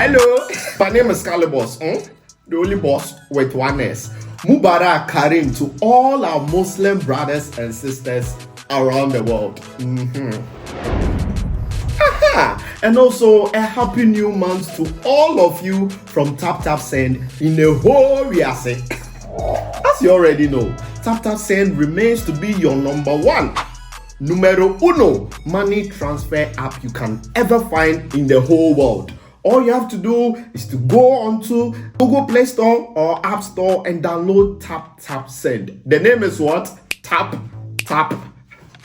Hello, my name is Calibos, the only boss with one S. Mubarak Karim to all our Muslim brothers and sisters around the world. And also a happy new month to all of you from Tap Tap Send in the whole Wiyaala. As you already know, Tap Tap Send remains to be your #1, numero uno money transfer app you can ever find in the whole world. All you have to do is to go onto Google Play Store or App Store and download Tap Tap Send. The name is what? Tap Tap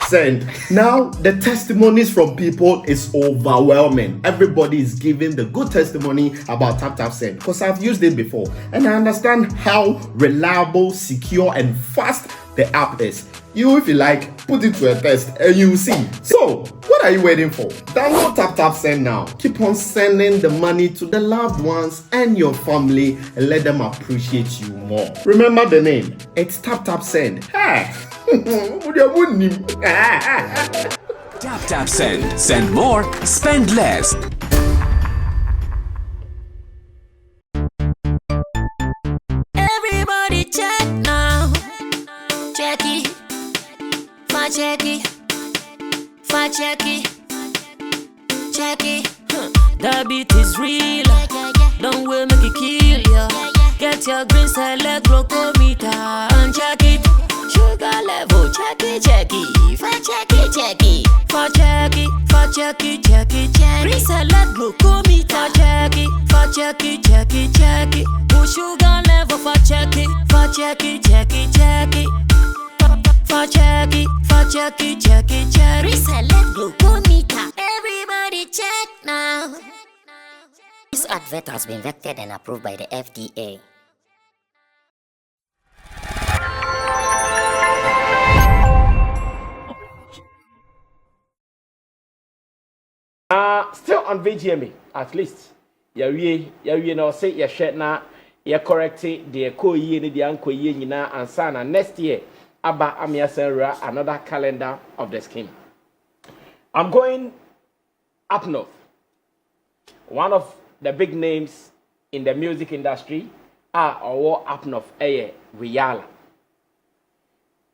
Send. Now, the testimonies from people is overwhelming. Everybody is giving the good testimony about Tap Tap Send because I've used it before and I understand how reliable, secure, and fast the app is. You, if you like, put it to a test and you will see. So, what are you waiting for? Download Tap Tap Send now. Keep on sending the money to the loved ones and your family and let them appreciate you more. Remember the name. It's Tap Tap Send. Hey. Tap Tap Send. Send more, spend less. Everybody check now. Check it. Check it. Check it. Check it. The beat is real. Don't wait, make it kill ya. Get your green select glucometer and check it. Sugar level, check it. Check it. Check it. Check it. Check it. Check it. Check it. Green select glucometer. Check it. Check it. Check it. Check it. Put sugar level for check it. Check it. Check it. Check it. Check it. Check it. Check it. Check it. Select glucometer. Everybody check now. This advert has been vetted and approved by the FDA. Still on VGMA, at least. You know, say your shirt now, you correct it, the co-year, the uncle year, and sana next year. Abba Amia Serra, another calendar of the scheme. I'm going up north. One of the big names in the music industry are up north, Wiyaala.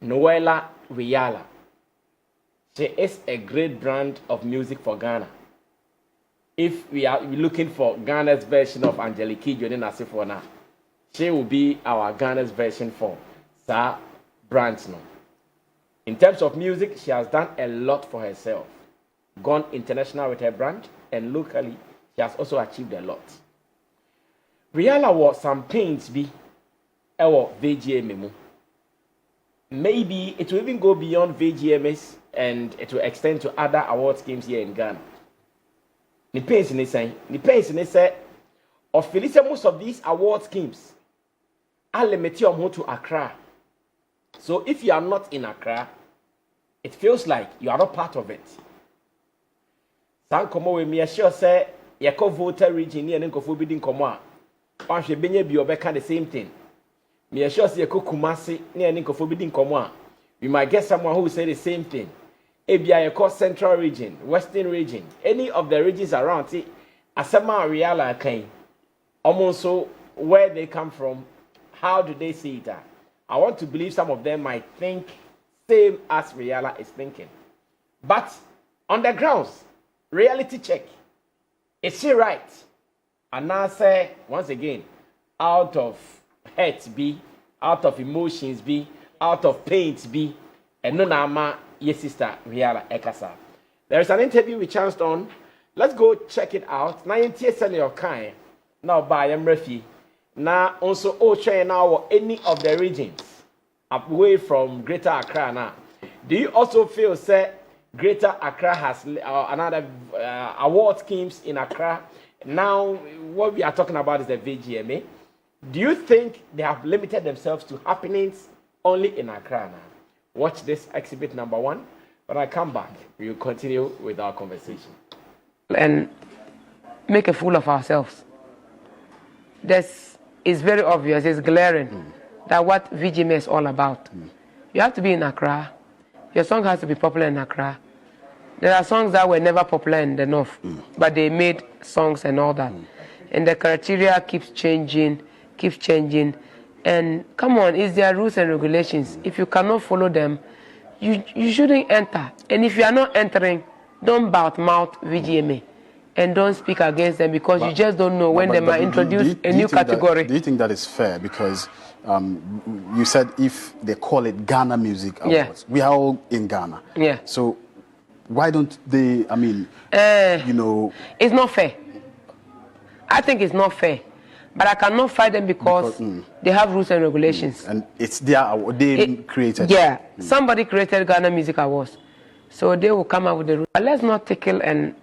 Noella Wiyaala. She is a great brand of music for Ghana. If we are looking for Ghana's version of Angelique Kidjo Nasifona, she will be our Ghana's version for Sir Branson. In terms of music, she has done a lot for herself. Gone international with her brand, and locally, she has also achieved a lot. Wiyaala was some pains be our VGMA. Maybe it will even go beyond VGMAs and it will extend to other award schemes here in Ghana. The pains in this say, of most of these award schemes are limited to Accra. So if you are not in Accra, it feels like you are not part of it. Sankomo we me sure say yako voter region ni enkofo bi din komo a wanhwe benye bi obeka the same thing. Me sure say yako Kumasi ni enkofo bi din komo a we might get someone who will say the same thing. Ebia yako central region, western region, any of the regions around it, asema Wiyaala kan. Almost where they come from, how do they see it? I want to believe some of them might think same as Wiyaala is thinking. But on the grounds, reality check. Is she right? And now say, once again, out of hurt be, out of emotions be, out of pains be, and no nama, yes sister, Wiyaala Ekasa. There is an interview we chanced on. Let's go check it out. Now you send your kind. Now by Refi. Now also share now any of the regions away from Greater Accra now. Do you also feel say Greater Accra has another award schemes in Accra? Now what we are talking about is the VGMA. Do you think they have limited themselves to happenings only in Accra now? Watch this exhibit number 1. When I come back, we will continue with our conversation. And make a fool of ourselves. This is very obvious, it's glaring that what VGMA is all about. You have to be in Accra. Your song has to be popular in Accra. There are songs that were never popular in the north, but they made songs and all that. and the criteria keeps changing. And come on, it's their rules and regulations. If you cannot follow them, you shouldn't enter. And if you are not entering, don't mouth VGMA. And don't speak against them because you just don't know when they might introduce a new category. Do you think that is fair? Because you said if they call it Ghana Music Awards, we are all in Ghana. Yeah. So why don't they, It's not fair. I think it's not fair. But I cannot fight them because they have rules and regulations. And it's they created. Yeah. Somebody created Ghana Music Awards. So they will come up with the rules. But let's not tickle and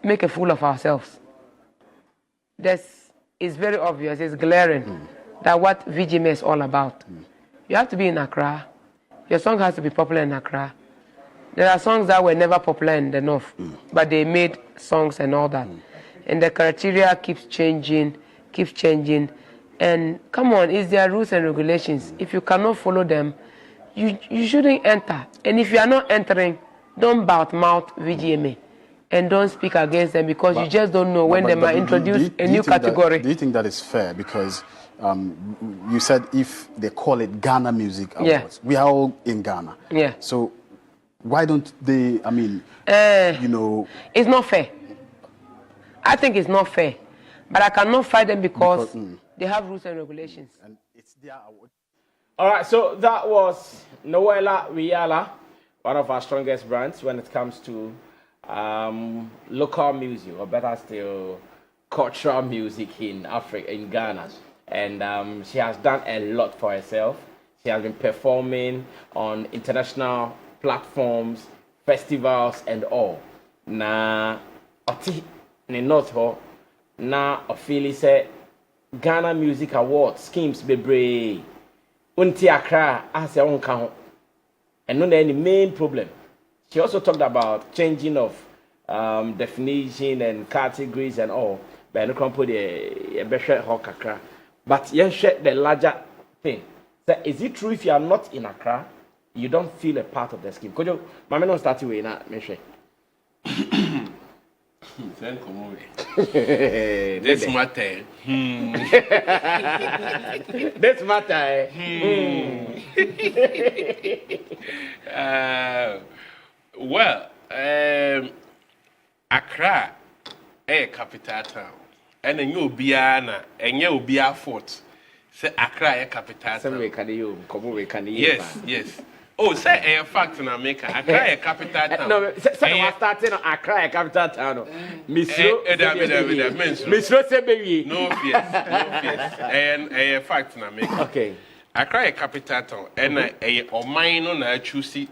make a fool of ourselves. It's very obvious, it's glaring that what VGMA is all about. You have to be in Accra. Your song has to be popular in Accra. There are songs that were never popular in the North, but they made songs and all that. And the criteria keeps changing. And come on, it's their rules and regulations. If you cannot follow them, you shouldn't enter. And if you are not entering, don't mouth VGMA. And don't speak against them because you just don't know when they might introduce a new category. Do you think that is fair? Because you said if they call it Ghana Music Awards, we are all in Ghana. Yeah. So why don't they, It's not fair. I think it's not fair. But I cannot fight them because they have rules and regulations. And it's their award. All right, so that was Wiyaala, one of our strongest brands when it comes to local music, or better still, cultural music in Africa, in Ghana. And she has done a lot for herself. She has been performing on international platforms, festivals, and all. Na oti ne not ho. Na ofili say Ghana Music Awards schemes bebre unti Accra as a unka ho. And no any main problem. She also talked about changing of definition and categories and all. But no can put a better Accra. But you share the larger thing. So is it true if you are not in Accra, you don't feel a part of the scheme? Could you mama no start with na me share. This matter. This matter. Well, Accra, a capital town, and a new Biana, a new Bia fort. Say Accra, a capital town. Yes. Oh, say a fact in America. Accra, a capital town. No, say I started on Accra, a capital town. Miss Ro say baby. No fear. And a fact in America. Okay. Accra, a capital town, and a mine on a choosy.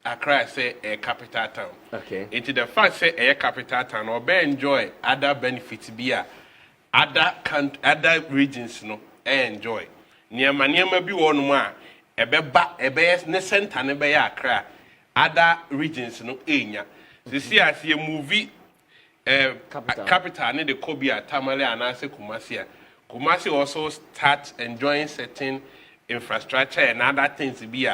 Accra say a capital town. Okay. Into the fact say a capital town or be enjoy other benefits be other regions no enjoy. Niema bi won mu a ebe ne center ne be Accra other regions no enya. See as a movie capital ne the Kobia Tamale and Ase Kumasi. Kumasi also start enjoying certain infrastructure and other things be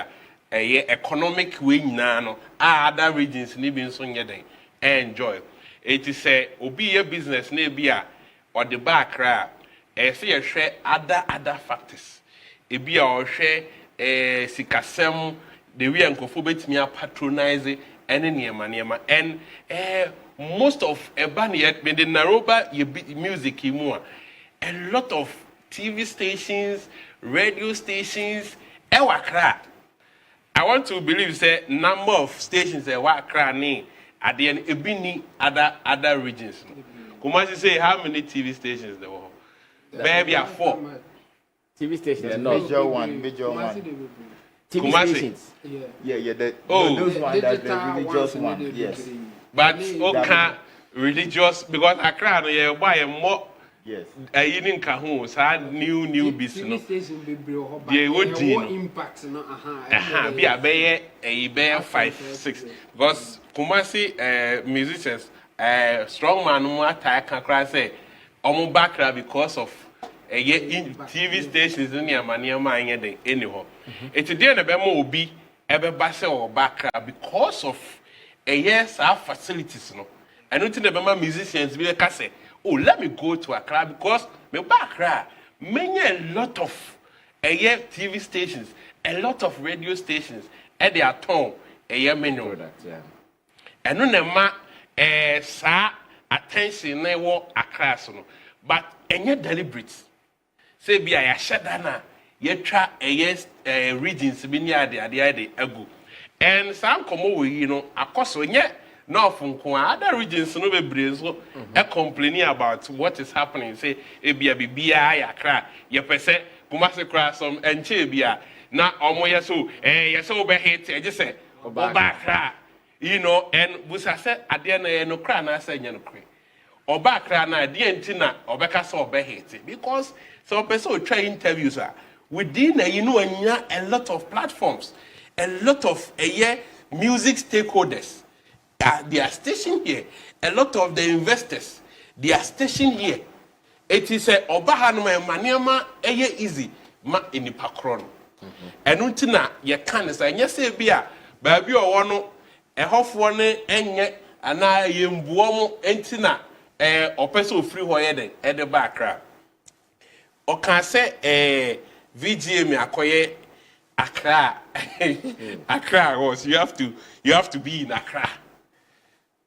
economic way no other regions ni bi so nyeden enjoy. It is say obi a business na bia or the back ra say you share other factors. E bia or share sikasem the way nkofo betimi patronize any niema and most of ebani yet the Naroba music mu a lot of TV stations, radio stations Accra. I want to believe say number of stations Accra ni at the end ebini other regions. Kumasi say how many TV stations there were? Maybe 4 TV stations. Major one. TV stations. Yeah. Those one that the religious one. Yes. But okay, religious because Accra no yeah buy more. Yes. You didn't come sad new business. They would impact no be a 5, 6 because Kumasi musicians strong man no attack Accra say omo backra because of TV stations in your money anyhow. It's a day na be mo obi ebe base or backra because of our facilities no. And nothing the musicians be like say oh, let me go to Accra because me back Accra, many a lot of TV stations, a lot of radio stations, at their tone, menu. And no nema sa attention na wo Accra so no, but enye deliberate. Say bia ya shedana ye twa regions bi ni ade agu. And some come we akoso nye north nko other regions no bebre so complaining about what is happening. Say ebia bibia ya Accra ye pese Kumasi kra some enche bia na omo yeso yeso be hit e just say oba Accra. And busa said at the end no cry na say no cry. Oba Accra na the entina obeka so obe hate because some person try interviews within a lot of platforms, a lot of music stakeholders. They are stationed here. A lot of the investors, they are stationed here. It is a oba hanuma maniama easy ma in the pakron. And untina ye can say yes bia baby or one a half one enye ana yembuomo entina opeso free hoyeden at the background. O can say VGMA akoye Accra. Accra was you have to be in Accra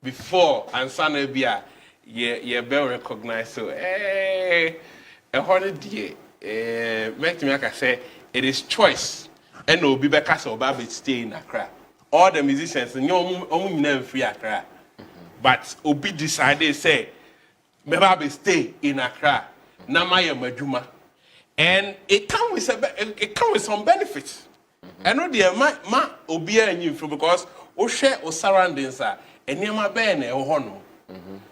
before and Sanabia ye be recognized. So a holiday make me like say it is choice and no be because of Baby stay in Accra. All the musicians never free Accra. But Obi decided say Baby stay in Accra. Namaya Majuma. And it comes with some benefits. And no dear ma Obi and you because o share o surroundings are and near my bene or hono.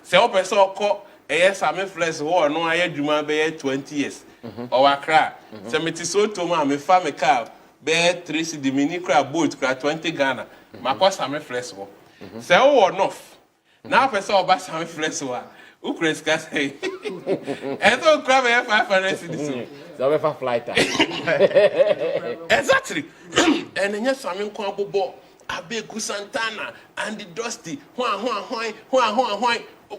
Say o person call Sammy flex or no I Juma be 20 years. Or Accra. Say me so to ma me farm a car be 3 cedi mini crab boat 20 Ghana. Ma kwa Sammy flex wo. Say o enough. Now person o ba Sammy flex wo. Who crazy say? And so crab 500 cedis. So we for flight time. Exactly. And then Sammy ko abobo Abegu Santana and the Dusty.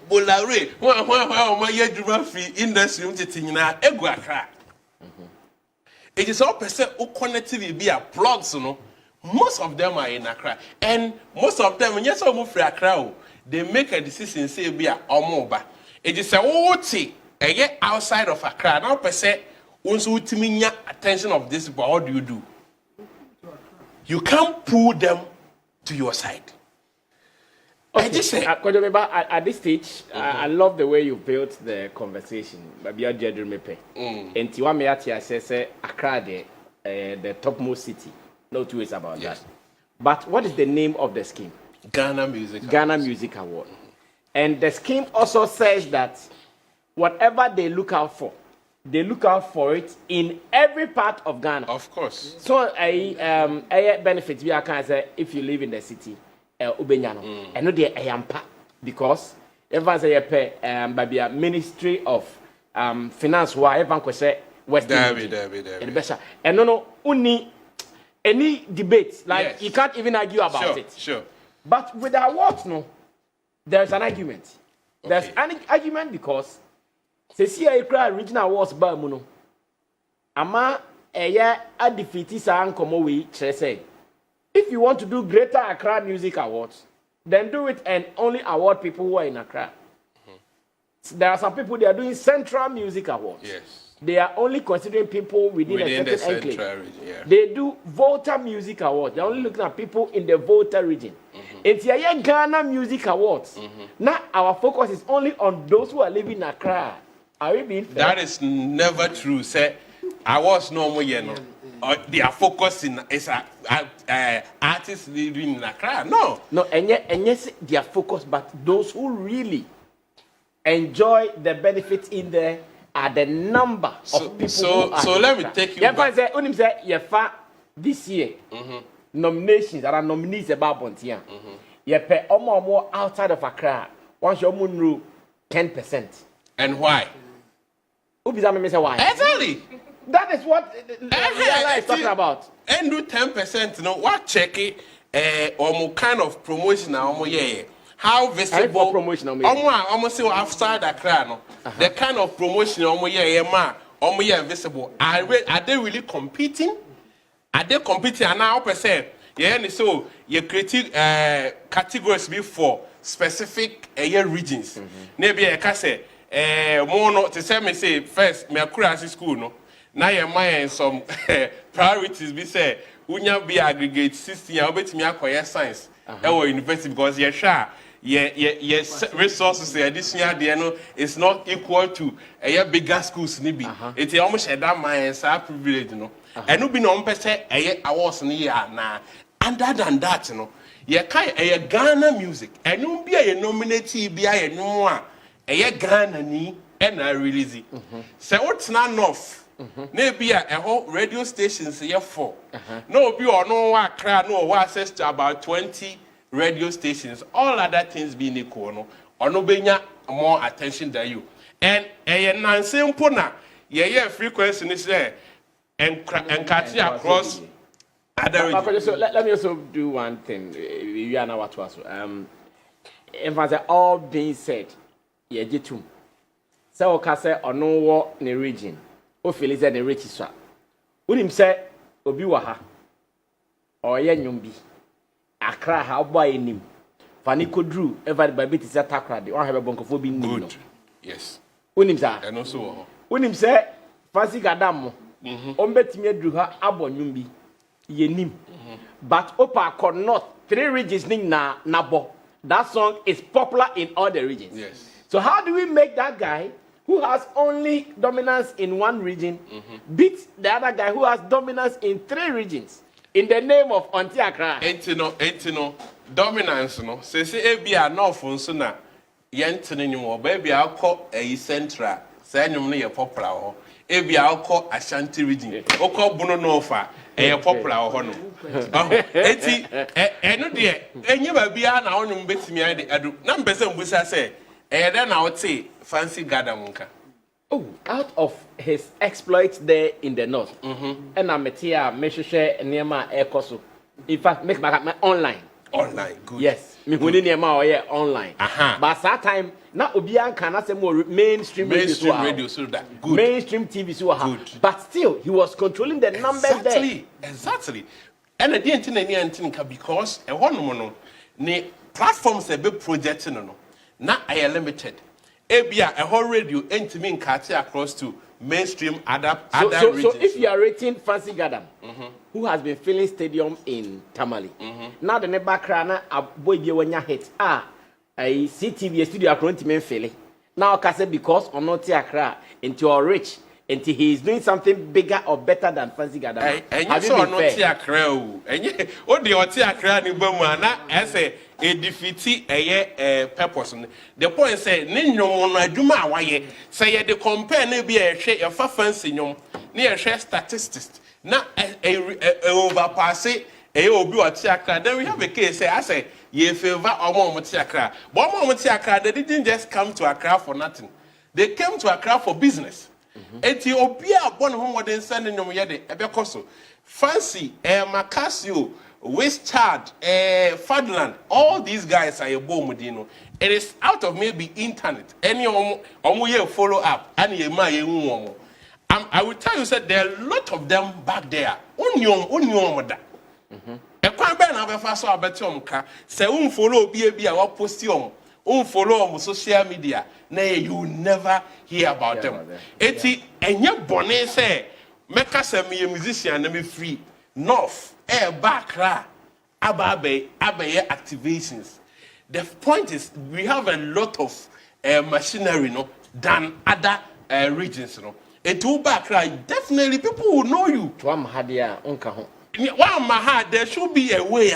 Bolare. My yeduma free industry na egu Accra. It is all percent who connectivity be a plugs, most of them are in Accra. And most of them, when you say move to Accra, they make a decision say be a omoba. It is a oti outside of Accra. Now percent once you attention of this, but what do? You can't pull them to your side. Okay. I just say at this stage, I love the way you built the conversation. But you are judging me pay. And Tiwamiati say Accra the topmost city. No two ways about that. But what is the name of the scheme? Ghana Music Award. And the scheme also says that whatever they look out for it in every part of Ghana. Of course. So benefits we can say if you live in the city. Ubenyano. And no de ayampa because everyone say by a Ministry of Finance why everyone could say West David. And no any debate like yes. You can't even argue about it. Sure. But with the awards, there's an argument. Okay. There's an argument because see Accra regional awards by muno. Ama a defeat sa ankomo we say. If you want to do Greater Accra Music Awards, then do it and only award people who are in Accra. There are some people they are doing Central Music Awards. Yes. They are only considering people within a certain enclave. Yeah. They do Volta Music Awards. They're only looking at people in the Volta region. It's here Ghana Music Awards. Now our focus is only on those who are living in Accra. Are we being fair? That is never true. Say, awards no more they are focusing is artists living in Accra. No, and yes, they are focused, but those who really enjoy the benefits in there are the number of people. So let me take you back. This year, nominations, there are nominees about Bontia. You pay more outside of Accra. Once your moon rule 10%. And why? Why? Exactly. That is what Wiyaala is talking about. And do 10%, what check it, or more kind of promotion, how visible promotion almost say outside Accra no. The kind of promotion visible. Are they really competing? Are they competing? And now percent so you create categories before specific regions. Maybe I can say more not to say me say first me Accra school no. Now you mind some priorities be say unya be aggregate 16 ya obetimi acquire science our university because yes resources additional there no is not equal to bigger schools ni bi it almost that mind privilege no and no be no person awards ni ya na other than that no ye kai Ghana music and no be a nominate bi a no a Ghana ni and I release it so what's not enough na be a whole radio stations here for no be or no Accra no access to about 20 radio stations all other things being equal no or no benya more attention than you and simple na frequency is there and catch across other regions. So let me also do one thing. We are now what was in fact all being said yejitum so ka say ono wo ne region o feel say the rich so unim say obi wa ha o ye nwom bi Accra ha boy enim fani kodru everybody be say takra de o ha be bonkofo bi nim no yes unim say and also unim say fancy gadam o mbetimi adru ha abo nwom bi ye nim but opa cannot 3 regions ning na nabo that song is popular in all the regions. Yes. So how do we make that guy who has only dominance in one region beat the other guy who has dominance in 3 regions in the name of Auntie Accra? Etino dominance no say ebia north nso na yentene nyum baby akọ central say nyum no ye popular ho ebia akọ Ashanti region okọ bunu north popular ho no eti eno de enye ba bia na onum betimi adu na mbese mbusa say then I would say fancy Gadamunka. Oh, out of his exploits there in the north. And I'm here, make sure Nema Ekoso. In fact, make my online. Online, good. Yes, me who Nema online. But that time, now Obian cannot say more mainstream radio, so that good. Mainstream TV, so good. But still, he was controlling the numbers there. Exactly. And I didn't think because a one mono, ne platforms a big project no. Now I am limited. Ebia a whole radio entering Kati across to mainstream other regions. So if you are rating Fancy Gadam, who has been filling stadium in Tamale, now the neighbor crana a boy be when you hit a CTV studio across to Memphis. Now I say because on not Accra into our rich until he is doing something bigger or better than Fancy Gadam. And you saw not Accra. And you what the Accra ni bomana as a defeat a purpose. The point say ninyo no adwuma awaye say the compare na be a share fa fancy nyom na share statistics na overpass obi oti Accra. Then we have a case say I say ye favor omo oti Accra. But omo oti Accra they didn't just come to Accra for nothing. They came to Accra for business. Ethiopia born home modern send nyom ye de ebekoso. Fancy Macasio Westchard, Fadland, all these guys are a bomb. It is out of maybe internet. Any follow up, any I will tell you that there are a lot of them back there. Union, a quite bad of a fast abatomka, say, follow be a post follow on social media. Nay, you never hear about them. Eti, and your bonnet say, make us a musician and be free. North. Accra, Ababe activations. The point is, we have a lot of machinery, than other regions, And to Accra, definitely people will know you. There should be a way.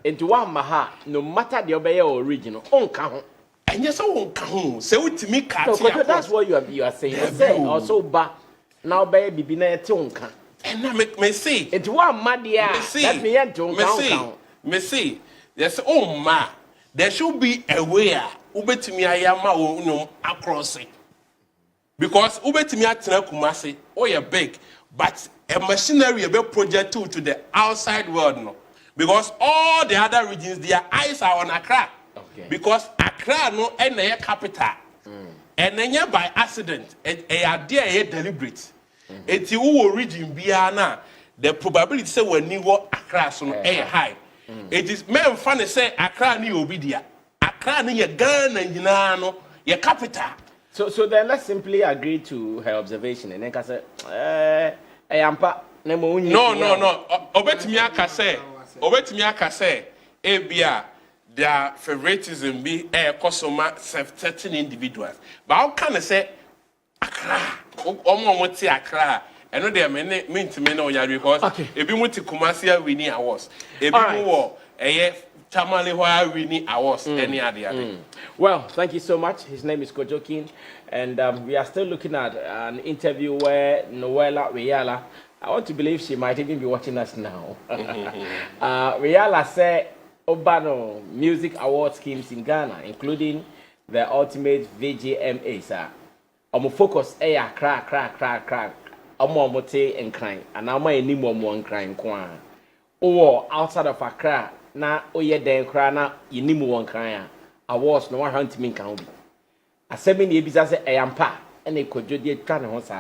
Into one maha, no matter the obey original, and yes, I won't come. So to me, that's what you are saying. Also, but. Now, baby, be na tonka. And now make me see. It's one madia. Let me enter. Me see. Yes, oh ma. There should be a way. Ubetimi ayama unum across it. Because ubetimi atena Kumasi, oh yeah big, but a machinery a big project to the outside world no. Because all the other regions, their eyes are on Accra. Okay. Because Accra no any capital. And then by accident, a idea deliberate. It's you region biana. The probability say when you go Accra so high. It is men funny say Accra ni obidia. Accra ni your Ghana and your capital. So then let's simply agree to her observation and then can say Ayampa. No. Obetimi aka say ebia their favoritism be customer certain individuals. But how can I say Accra? Omo ti Accra. I know there mean to me no ya because ebi mo ti Kumasi winning awards. Ebi mo wo Tamale where winning awards any other. Well, thank you so much. His name is Kojokin, and we are still looking at an interview where Wiyaala, I want to believe she might even be watching us now. Wiyaala said Obano music award schemes in Ghana, including the ultimate VGMA, sir. I'm focus crack. I'm mote and crying, and I'm any more crying kwan. Or outside of Accra, na oye den cry na yinimu one crying. Awards no one hunt me can be. A 7 year business Ayampa. And they could do the kind of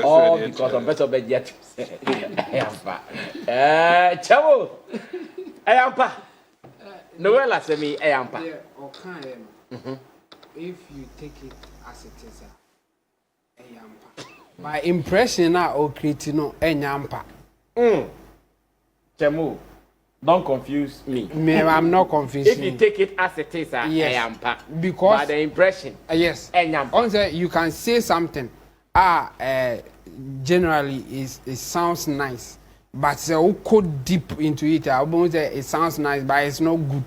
all because of better bed yet. Chavo, Ayampa. Noella send me Ayampa. If you take it as it is, Ayampa. My impression now, or Cretino, Ayampa. Chamo, don't confuse me. I'm not confused. If you take it as it is, Ayampa. Because by the impression. Yes. Ayampa. You can say something. Generally, it sounds nice. But so go deep into it. It sounds nice, but it's not good.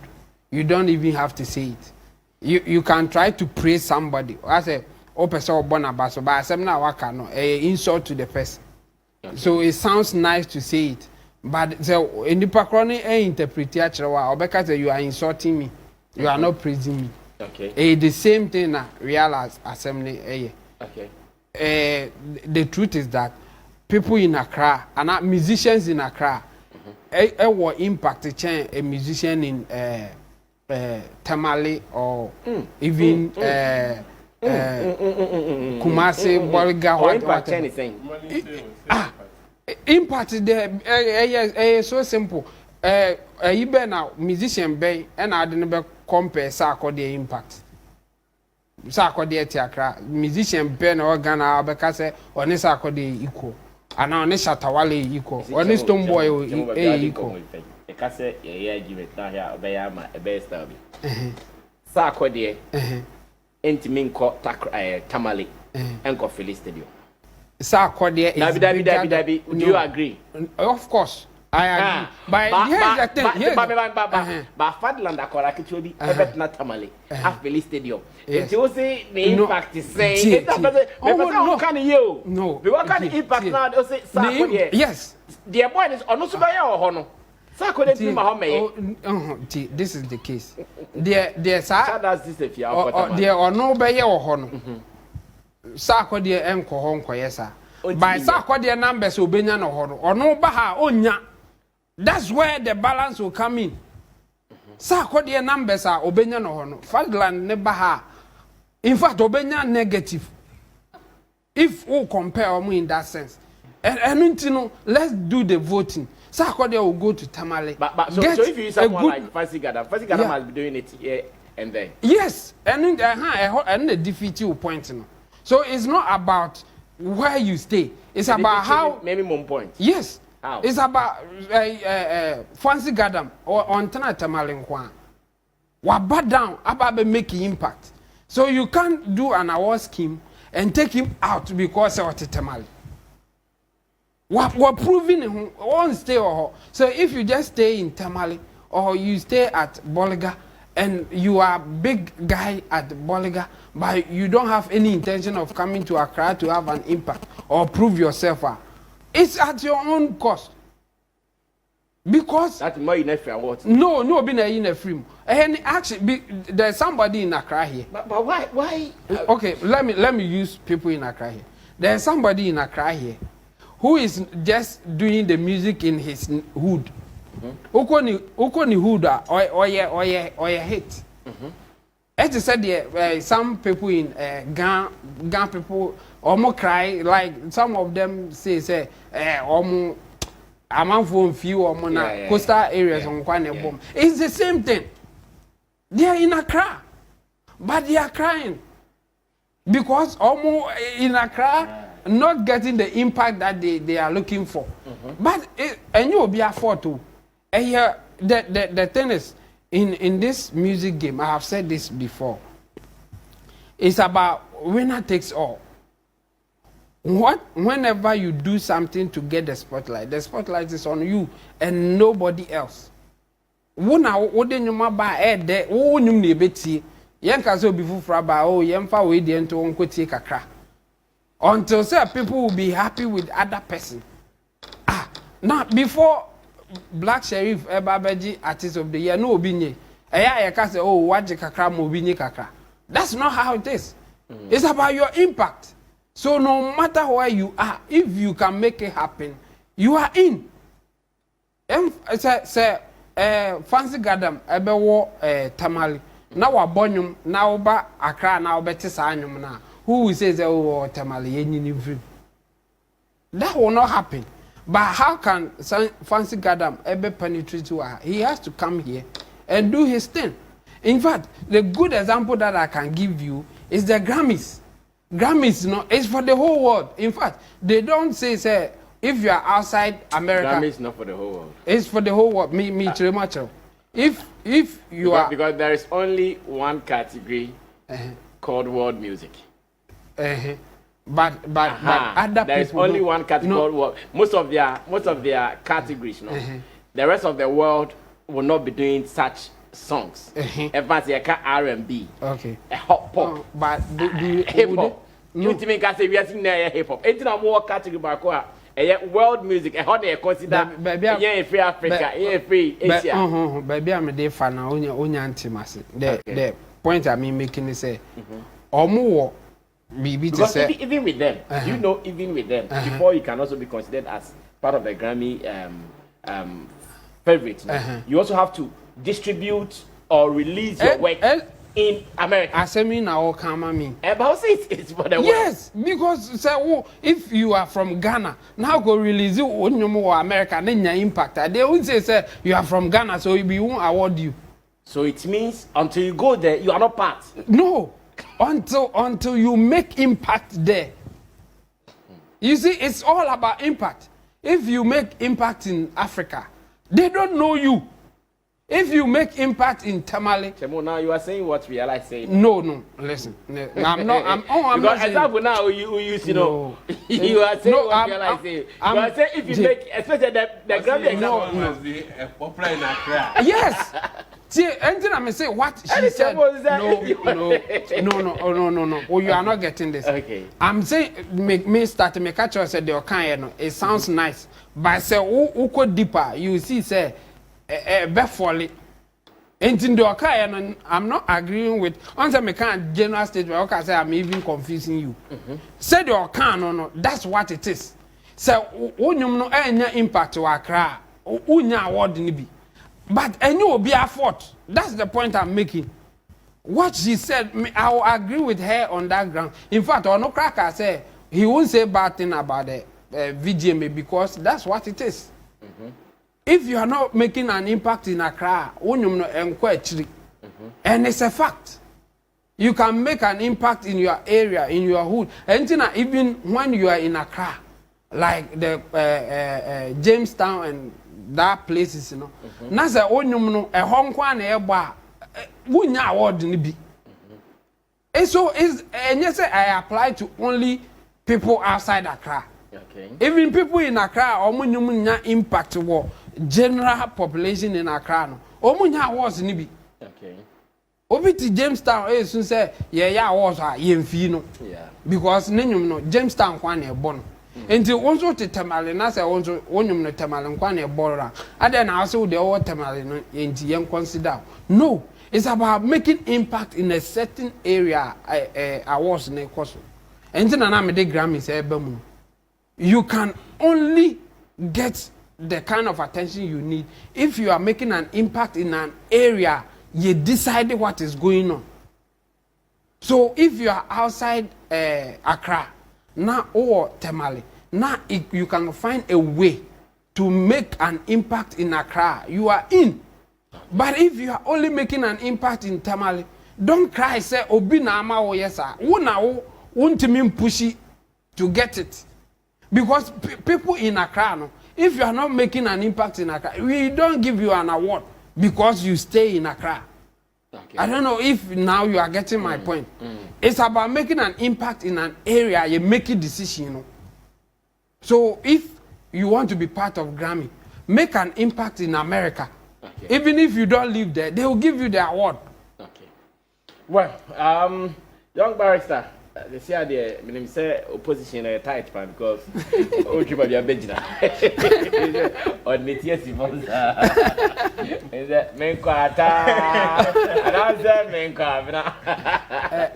You don't even have to say it. You can try to praise somebody. I say, "Oh, person bonabaso," but I say, "Na waka no." Insult to the person. Okay. So it sounds nice to say it, but so in the background, interpret because you are insulting me. You are not praising me. Okay. The same thing na Wiyaala assembly. Okay. The truth is that people in Accra and musicians in Accra, will impact a musician in Tamale or even Kumasi, Bolga, or impact anything. Impact there so simple. You be now musician bay and I didn't be compare Sako the impact. Sako the Accra musician Ben or Ghana because on this Sako the equal. And on this Shatawale equal. On this Stone Boy equal. Because yeah, give it now here, obey my best of it. Sako the intimate Tamale and Coffee Stadium. Sako the Dabi. Do you agree? Of course. I agree. But here's the thing. But Fadland Akora Kichobi, not Tamale, half Philly Stadium. If you say the impact is saying, no, can you? No. The what kind of impact now? They say, yes. The point is, on Usubaya or Hono. This is the case. There, sir. There are no bay or Hono. Sako dear Enko Honko, yes, sir. By Sako dear numbers, Obenya or no Baha, Onya. That's where the balance will come in. Sako dear numbers are Obenya no Hono. Fadland Nebaha. In fact, Obenya negative. If we compare me in that sense. And you know, let's do the voting. Sako dear will go to Tamale. But so if you use someone like Fancy Gada must be doing it here and there. Yes, and the defeat you point. So it's not about where you stay. It's about how minimum point. Yes. How? It's about Fancy Gadam or on Tamale Nkwan. What down about making impact. So you can't do an award scheme and take him out because of Tamale. We're proving him won't stay or so if you just stay in Tamale or you stay at Bolga and you are a big guy at Bolga, but you don't have any intention of coming to Accra to have an impact or prove yourself. It's at your own cost. Because that's more in a free what? No, being in a free. And actually, there's somebody in Accra here. But why? Okay, let me use people in Accra here. There's somebody in Accra here who is just doing the music in his hood. Ukoni Huda or hit. As I said, some people in Gan people almost cry, like some of them say, almost among for few or more coastal areas on Kwane bomb. It's the same thing. They are in Accra, but they are crying because almost in Accra. Not getting the impact that they are looking for. But and you will be afford to. And here the thing is in this music game, I have said this before. It's about winner takes all. Whenever you do something to get the spotlight is on you and nobody else. Wona wode nyuma ba de wo nyum na ebeti yen ka so bifu fra ba o yen fa we de ento onkotie kakra. Until say people will be happy with other person. Now before Black Sheriff Ebabeji Artist of the Year no obinye. Eya can say oh waje kakra mo obinye kakra. That's not how it is. It's about your impact. So no matter where you are, if you can make it happen, you are in. Say fancy gadam ebewo tamale. Na wa bonyum na oba Accra na obeti sa anyum na. Who will say, oh, Tamale, that will not happen. But how can Fancy Gadam ever penetrate to her? He has to come here and do his thing. In fact, the good example that I can give you is the Grammys. Grammys, it's for the whole world. In fact, they don't say, if you are outside America. Grammys not for the whole world. It's for the whole world. If you are. Because there is only one category called world music. But other there is only one category. Most of their categories, the rest of the world will not be doing such songs. Advance R&B, okay, hip hop, but hip hop. You think I say we are seeing hip hop? It's not more category by world music. And how they consider free Africa, free Asia. Baby, I'm a day fan. Only anti-massive. The point I mean making is say, or more. Because even with them, even with them, before you can also be considered as part of the Grammy favorite. You also have to distribute or release your work in America. I mean now, come on me. About it's for the world. Yes, because if you are from Ghana, now go release you on your America, then your impact. They won't say you are from Ghana, so we won't award you. So it means until you go there, you are not part. No. Until you make impact there. You see, it's all about impact. If you make impact in Africa, they don't know you. If you make impact in Tamale. Chemo, now you are saying what Wiyaala is saying. No, listen. I'm not saying. Example now you use, you are saying what Wiyaala is saying. You are saying if you make, especially the Grammy example. Popular in Accra. Yes. See, anything I may say, what she said. No. Oh, you are not getting this. Okay. I'm saying, me start to make a choice. Say the kind, it sounds nice, but say, who go deeper? You see, say, Befoli. Anything the kind, I'm not agreeing with. Once I make a general statement, okay, say I'm even confusing you. Say the kind, no, that's what it is. So, when you know any impact to Accra, unya award ni bi. But and you will be a fault. That's the point I'm making. What she said, I will agree with her on that ground. In fact, Ono Cracker said he won't say bad thing about the VGMA because that's what it is. If you are not making an impact in Accra, and it's a fact. You can make an impact in your area, in your hood. And even when you are in Accra, like the Jamestown and that places, na say onyum no e ho nkwa na e gba wunya award ni bi. So is say I apply to only people outside Accra. Okay. Even people in Accra omunyum nya impact wo general population in Accra no. Omunya awards ni bi. Okay. Obi ti Jamestown soon say ya awards a yemfi no. Yeah. Because nenyum no Jamestown kwa na e bo no. Enti wonso te tamale na se wonso wonyum no tamale nkwa na ebora ade na also the over tamale no enti yen consider no, it's about making impact in a certain area awards na ekoso enti na me de Grammys ebe mu you can only get the kind of attention you need. If you are making an impact in an area, you decide what is going on. So if you are outside Accra, now or Tamale, now you can find a way to make an impact in Accra, you are in. But if you are only making an impact in Tamale, don't cry, say, Obi na ama o yesa. Won't mean pushy to get it. Because people in Accra, no, if you are not making an impact in Accra, we don't give you an award because you stay in Accra. Okay. I don't know if now you are getting my point. It's about making an impact in an area, you make a decision, you know. So if you want to be part of Grammy, make an impact in America. Okay. Even if you don't live there, they will give you the award. Okay. Well, young barrister, they say the name say opposition a tight man because Ojuba be a bejina. On the TSC is that menkwata? And I said menkwa.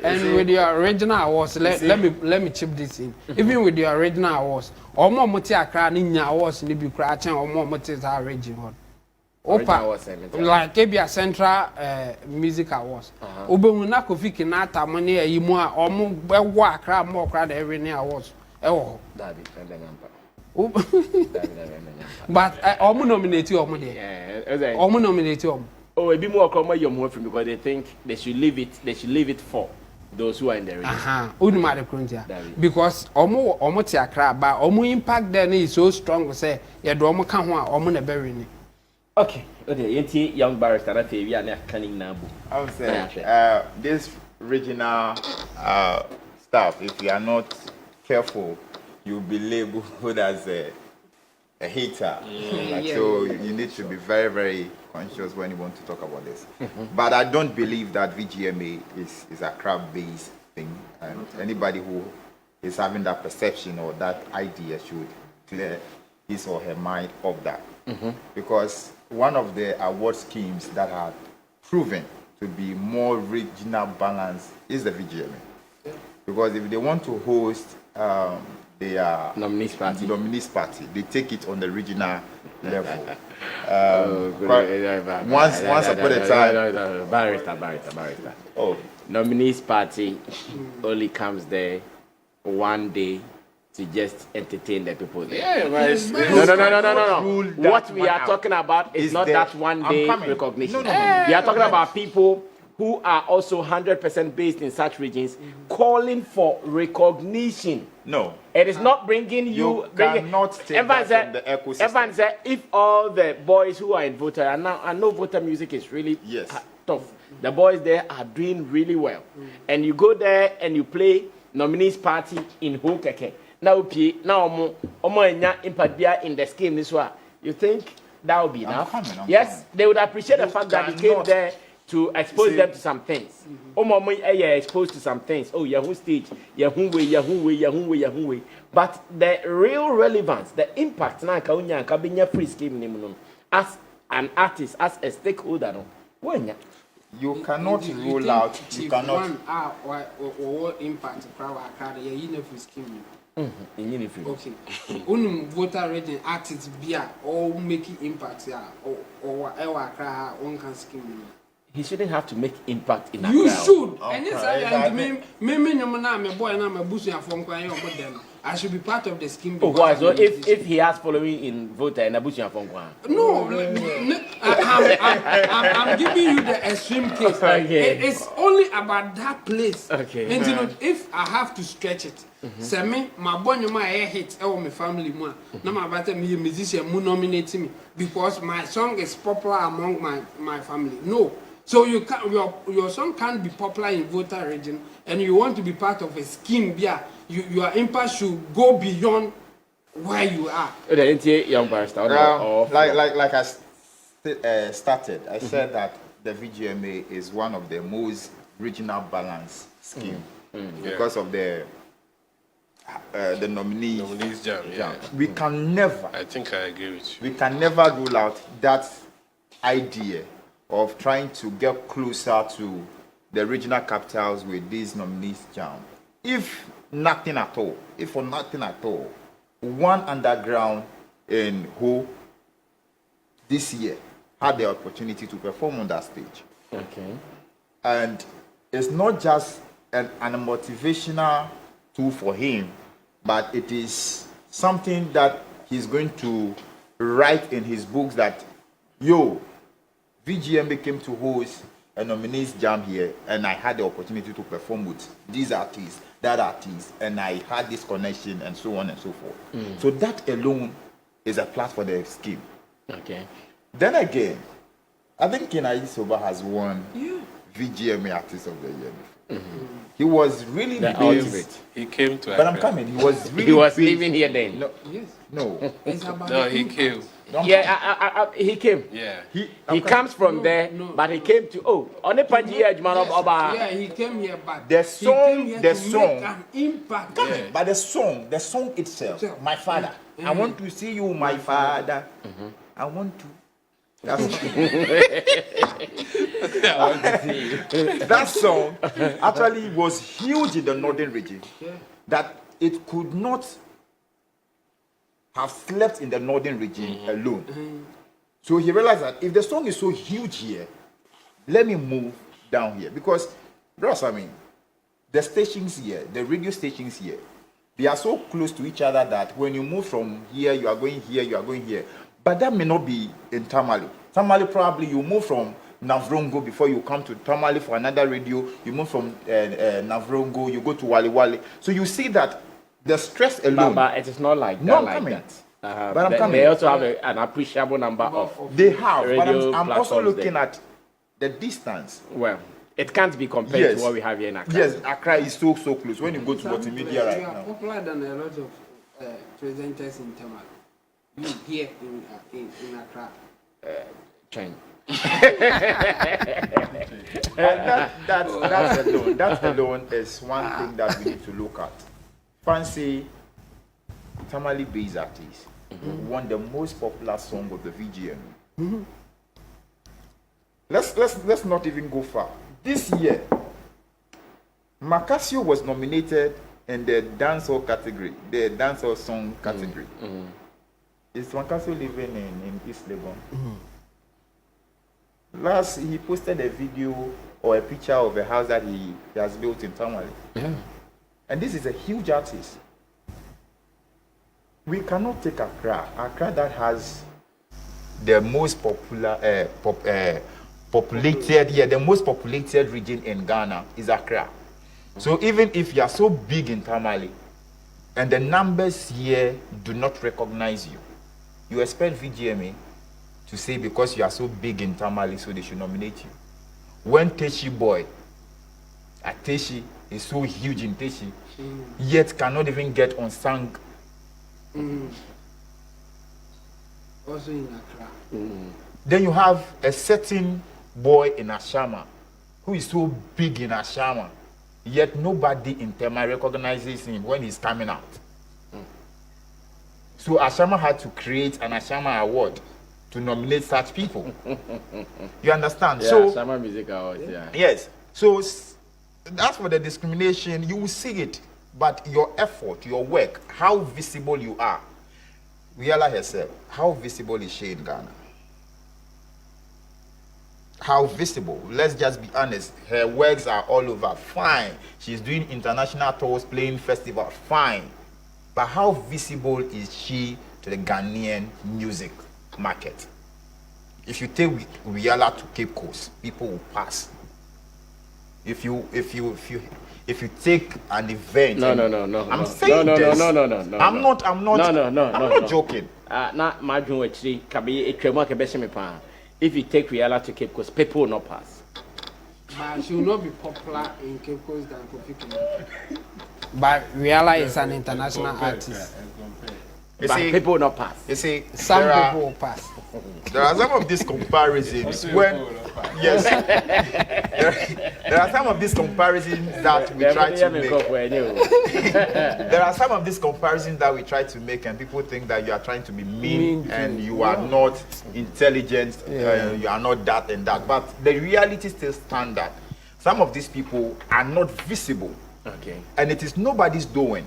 And with your original awards, let me chip this in. Even with your original awards, omo moti Accra ni nya awards ni bi kra chen omo moti za region. Opa, like Kebia Central Music Awards. Obehu na Kofi Kinata money a yimu a omo bewo Accra more crowd every near awards. But omo nominate you omo there. Omo nominate you omo. Oh, a bit more come your more from because they think they should leave it for those who are in the region. Uduma de Kruntia. Because omo ti Accra but omo impact there is so strong say ye do omo ka ho a omo na bury ni. Okay, young barrister, I would say this regional stuff, if you are not careful, you'll be labeled as a hater. So you need to be very, very conscious when you want to talk about this. But I don't believe that VGMA is a crowd-based thing. And anybody who is having that perception or that idea should clear his or her mind of that. Because one of the award schemes that are proven to be more regional balanced is the VGMA. Because if they want to host their nominees party, they take it on the regional level. Once upon a time, barrister. Oh, nominees party only comes there one day to just entertain the people there. Yeah, right. No. What we are talking about is not that one day recognition. We are talking about people who are also 100% based in such regions calling for recognition. No. It is not bringing you... cannot take that from the ecosystem. Evan said, if all the boys who are in voter, and now I know voter music is really tough. The boys there are doing really well. And you go there and you play nominees party in Hokeke. Now, omo impact in the scheme this one. You think that would be enough? Yes, they would appreciate the fact that you came there to expose them to some things. Exposed to some things. Oh, Yahoo stage, Yahoo way. But the real relevance, the impact na kaunya kabinya free scheme as an artist, as a stakeholder, no. You cannot rule out. You cannot. One impact free scheme. Okay. Only voter region artists beer or making impact or Accra one can scheme. He shouldn't have to make impact in Accra. You should. And yes, me boy and I'm a bush and from them. I should be part of the scheme. Oh, why? So if he has following in voter and a bush and from no, I'm giving you the extreme case. Okay. It's only about that place. Okay. And you know, if I have to stretch it, Sammy, my boy, my hair hits all my family. Now my brother, me a musician, who nominate me because my song is popular among my family. No. So you can your song can't be popular in voter region, and you want to be part of a scheme. Yeah, your impact should go beyond where you are. Young barrister. Like I started, I said that the VGMA is one of the most regional balance scheme because of the nominees jam. Yeah. We can never. I think I agree with you. We can never rule out that idea of trying to get closer to the regional capitals with these nominees jam. If for nothing at all, one underground in Ho this year had the opportunity to perform on that stage. Okay. And it's not just a motivational tool for him, but it is something that he's going to write in his books that, yo, VGMA came to host a nominees jam here, and I had the opportunity to perform with these artists, that artist, and I had this connection, and so on and so forth. So that alone is a plus for the scheme. Okay. Then again, I think Kenai Soba has won VGMA Artist of the Year before. He was really The big. ultimate. He came to But I'm Accra. coming. He was really He was big. living here then. No, Yes. no. It's about No, the he impact. came. He came. Yeah. He comes from there, but he came to on the Panji Edgeman of Oba. Yeah, he came here, but The he song- came here the to song- make an impact. But the song itself, my father. I want to see you, my father. I want to. That's that song actually was huge in the northern region. That it could not have slept in the northern region alone. So he realized that if the song is so huge here, let me move down here. Because, bros, I mean, the stations here, the radio stations here, they are so close to each other that when you move from here, you are going here, you are going here. But that may not be in Tamale. Tamale, probably you move from Navrongo before you come to Tamale for another radio. You move from Navrongo, you go to Wali Wali. So you see that the stress alone. But it is not like that. No, I'm like coming. that. But I'm coming. They also have an appreciable number of. They have, but radio I'm also platforms looking there. at the distance. Well, it can't be compared to what we have here in Accra. Yes, Accra is so close. When you go to Multimedia right You are now. popular than a lot of presenters in Tamale. You here in Accra. Chain. That alone is one thing that we need to look at. Fancy Tamale-based artists won the most popular song of the VGMA. Let's not even go far. This year, Macasio was nominated in the dancehall category, the dancehall song category. Is Macasio living in East Legon? Last, he posted a video or a picture of a house that he has built in Tamale. Yeah. And this is a huge artist. We cannot take Accra. Accra that has the most popular, the most populated region in Ghana is Accra. So even if you are so big in Tamale, and the numbers here do not recognize you, you expect VGMA to say because you are so big in Tamale, so they should nominate you. When Teshi boy, at Teshi is so huge in Teshi, yet cannot even get on sang. Also in Accra. Then you have a certain boy in Ashama who is so big in Ashama, yet nobody in Tema recognizes him when he's coming out. So Ashama had to create an Ashama award to nominate such people. You understand? Yeah, so Summer Music Awards, yeah. yes. So as for the discrimination, you will see it, but your effort, your work, how visible you are. Wiyaala herself, how visible is she in Ghana? How visible? Let's just be honest. Her works are all over. Fine. She's doing international tours, playing festivals. Fine. But how visible is she to the Ghanaian music market? If you take Wiyaala to Cape Coast, people will pass. If you take an event, No. I'm saying this. No. I'm not joking. Na madwun actually kabe etwemu akebese me pa. If you take Wiyaala to Cape Coast, people will not pass. But she will not be popular in Cape Coast than Kofi Kinshasa. But Wiyaala is an international artist. But people will not pass. You see, Some people will pass. There are some of these comparisons when yes, there are some of these comparisons that we try to make. There are some of these comparisons that we try to make, and people think that you are trying to be mean and you are not intelligent, you are not that and that. But the reality still stands that some of these people are not visible, Okay. and it is nobody's doing.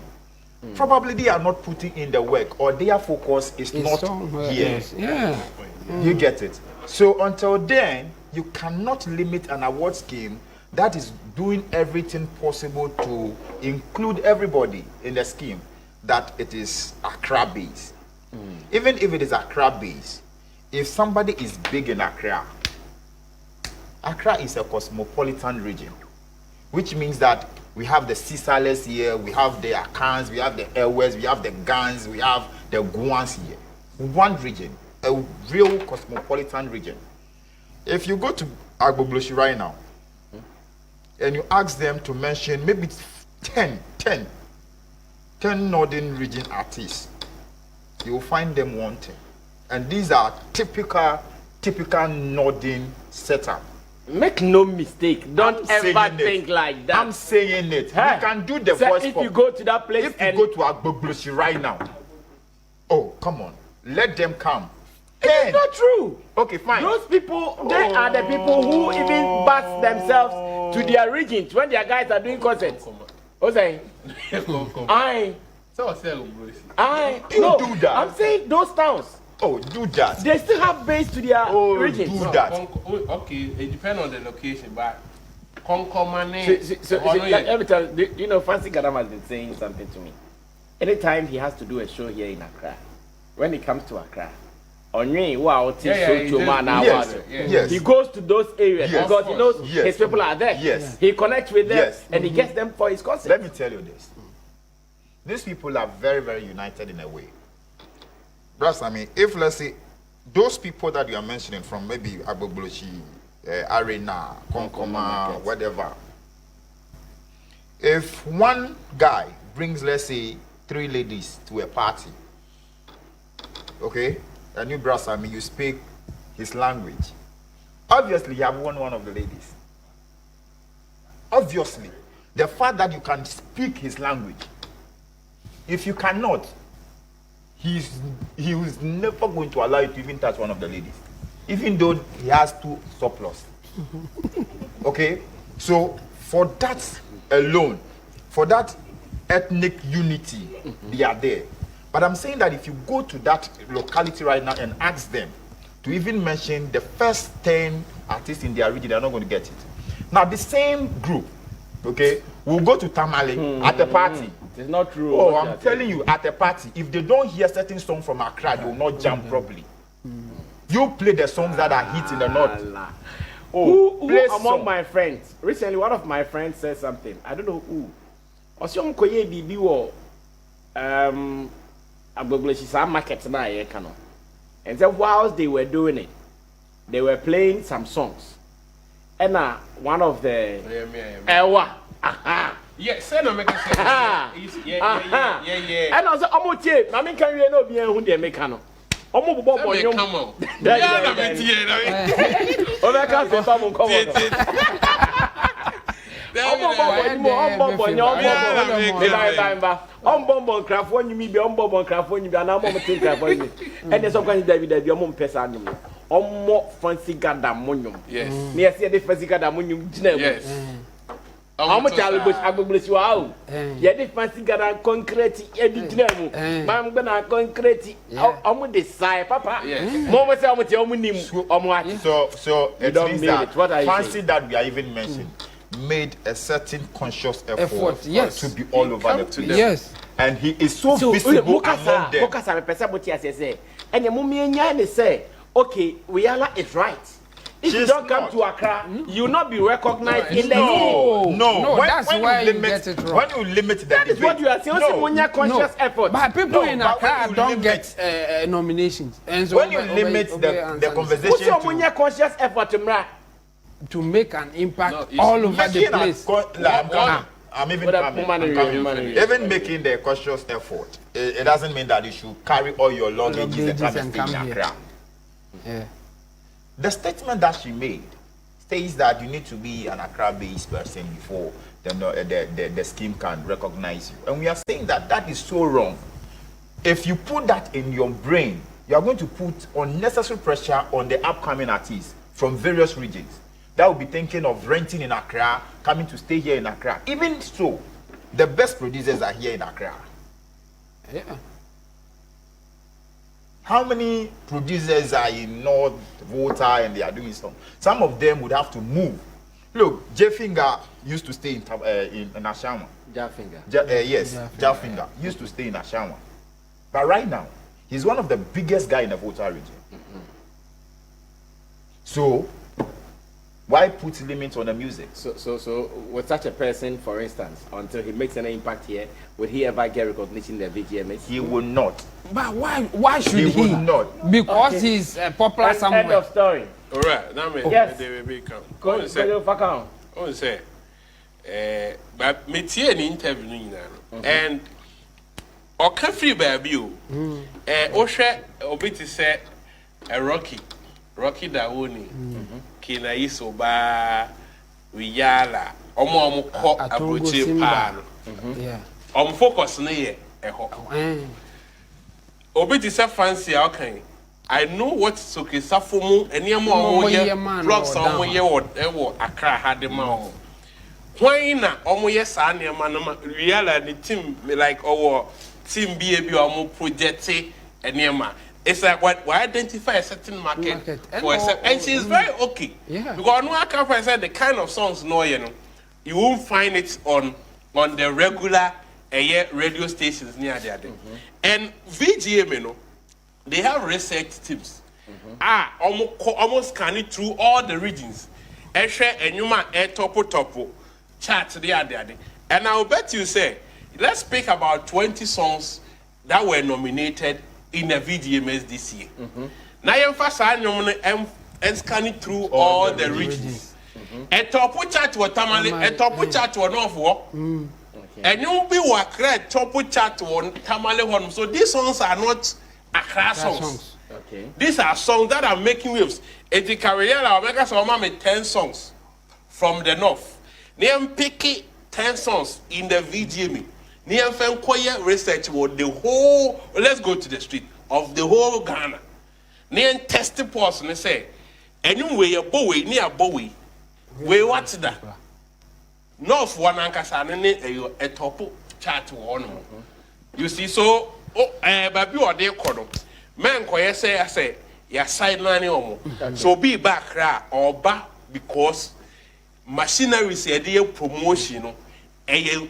Probably they are not putting in the work, or their focus is not here. Yeah. You get it? So until then, you cannot limit an award scheme that is doing everything possible to include everybody in the scheme, that it is Accra based. Even if it is Accra based, if somebody is big in Accra, Accra is a cosmopolitan region, which means that we have the Cisalers here, we have the Akans, we have the Elwes, we have the Gans, we have the Guans here. One region, a real cosmopolitan region. If you go to Agbogloshi right now, and you ask them to mention maybe 10 northern region artists, you will find them wanting. And these are typical northern setup. Make no mistake. Don't ever think like that. I'm saying it. Hey, you can do the voice. If you go to that place, if you go to Agbogloshi right now, oh come on, let them come. It's not true. Okay, fine. Those people, they are the people who even bust themselves to their regions when their guys are doing concerts. What's saying? Do that. I'm saying those towns. Oh, do that. They still have base to their regions. Do that. Okay, it depends on the location, but Konkomane. Every time, you know, Fancy Gadam has been saying something to me. Anytime he has to do a show here in Accra, when he comes to Accra, he goes to those areas because he knows his people are there. Yes. He connects with them and he gets them for his concert. Let me tell you this. These people are very, very united in a way. Brass, I mean, if let's say those people that you are mentioning from maybe Agbogloshi, Arena, Konkoma, whatever, if one guy brings, let's say, 3 ladies to a party, okay, and you, Brass, I mean, you speak his language, obviously you have won one of the ladies. Obviously, the fact that you can speak his language, if you cannot, he is never going to allow you to even touch one of the ladies, even though he has 2 surplus. Okay, so for that alone, for that ethnic unity, they are there. But I'm saying that if you go to that locality right now and ask them to even mention the first 10 artists in their region, they're not going to get it. Now the same group, okay, will go to Tamale at a party. It's not true. Oh, I'm telling you, at a party, if they don't hear certain songs from Accra, they will not jam properly. You play the songs that are hit in the north. Who among my friends? Recently, one of my friends said something. I don't know who. Osyom koye bibi wo Agbogloshi market na ye kano. And so whilst they were doing it, they were playing some songs. And one of the yeah, say no make sense. Yeah. And also omotie, na me kan we no bia hu de make no. Omo bobo bonyom. Come on. Yeah, na me tie na. Oba ka se fa mo komo. Ombombo krafo nyimi bi ombombo krafo nyimi ana mo tin krafo nyimi. And some kind David omo mpesa anyum. Omo fancy gada monyum. Yes. Me ase de fancy gada monyum gina mu. Yes. How much Agbogloshi wow? Yeah, the fancy gada concrete e di gina mu. Mam gbe na concrete omo decide papa. Mo say omo te omo nim omo ati. So it means that fancy that we are even mentioning made a certain conscious effort to be all over the place. Yes. And he is so visible among them. Mokasa pesa boti say. And mummy nya ne say, okay, Wiyaala is right. If you don't come to Accra, you will not be recognized in the No, that's why you get it wrong. When you limit the that is what you are saying. Conscious effort. But people in Accra don't get nominations. And so when you limit the conversation, what's your conscious effort to make an impact all over the place? I'm even coming. Even making the conscious effort, it doesn't mean that you should carry all your luggages and come in Accra. Yeah. The statement that she made says that you need to be an Accra-based person before the scheme can recognize you. And we are saying that that is so wrong. If you put that in your brain, you are going to put unnecessary pressure on the upcoming artists from various regions that will be thinking of renting in Accra, coming to stay here in Accra. Even so, the best producers are here in Accra. Yeah. How many producers are in North Volta and they are doing some? Some of them would have to move. Look, Jeffinger used to stay in Ashama. Jaffinger. Yes, Jaffinger used to stay in Ashama. But right now, he's one of the biggest guys in the Volta region. So, why put limits on the music? So with such a person, for instance, until he makes any impact here, would he ever get recognition in the VGMA? He will not. But why should he? He will not. Because he's popular somewhere. End of story. All right, now me. Yes. They will become. Go say, but me see an interview and oka free baby o. Ohwe obiti say a Rocky Dawoni. Kina Isoba Wiyaala. Omo ko approach pa no. Yeah. Focus na ye eho. Obiti say fancy okay. I know what soke safomu eniamo ye blogs omo ye wo Accra hadema. When na omo ye sa niam na Wiyaala ni team like our team bi omo project eniama. It's like what we identify a certain market for and she's very okay. Yeah. Because no I can't say the kind of songs no you know you won't find it on the regular radio stations near there. And VGMA no they have research teams. Almost scanning through all the regions. And share and you might topo chat there. And I'll bet you say let's speak about 20 songs that were nominated in the VGMAs this year. Now you and scanning through all the regions. A top chat was Tamale, a top chat was North. And you be Accra top chat on Tamale one. So these songs are not Accra songs. Okay. These are songs that are making waves. At the Wiyaala, Omega Sama made 10 songs from the north. Name picky 10 songs in the VGMA. Near Fenkoya research was the whole, let's go to the street of the whole Ghana. Near testing person, they say, anyway, a Bowie, near Bowie, we what's that? North one Ankasana, a topo chat one. You see, so, baby, or dear Kono. Man, Koya say, I say, ya sideline omo. So be back, or back because machinery is a dear promotion, a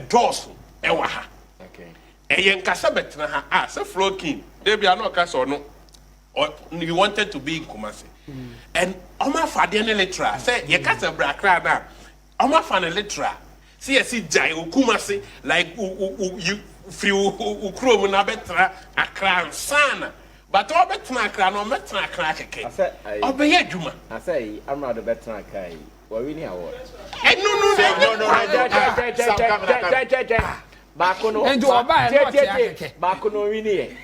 dorsal. Ewaha. Okay. Eyen kasa betina ha say flow king. They be no kasa or no. Or you wanted to be in Kumasi. And Oma Fadian litra say ye kasa Accra na. Oma fan litra. See you see Jai Kumasi like you free ukro na betra Accra sana. But all betra Accra no betra Accra keke. I say obeye djuma. I say I'm not the betra kai. What we need award. No. Bakono. And do I buy a Bakono wini.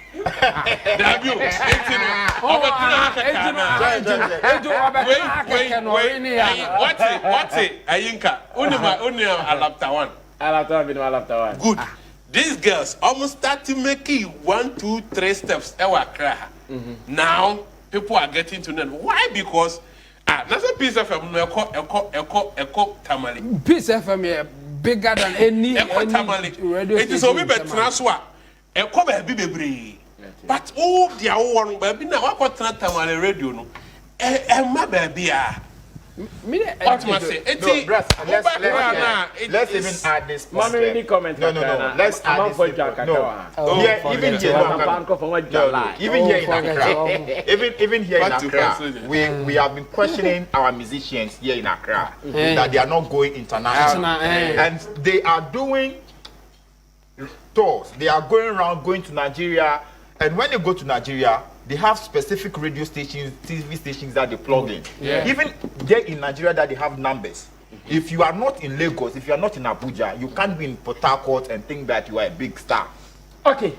What's it? Ayinka. Only Alapta one. Good. These girls almost started making 1, 2, 3 steps. Now people are getting to know why because that's a piece of echo tamale. Piece FM bigger than any radio it is only better echo baby bebre. But oh dear one baby now what tamale radio no. My baby what must say? Let's even add this. Mommy, comment. No. Let's add this. No. Yeah, even here in Accra, even here in Accra, we have been questioning our musicians here in Accra that they are not going international, and they are doing tours. They are going around, going to Nigeria, and when they go to Nigeria, they have specific radio stations, TV stations that they plug in. Yeah. Even there in Nigeria that they have numbers. If you are not in Lagos, if you are not in Abuja, you can't be in Port Harcourt and think that you are a big star. Okay.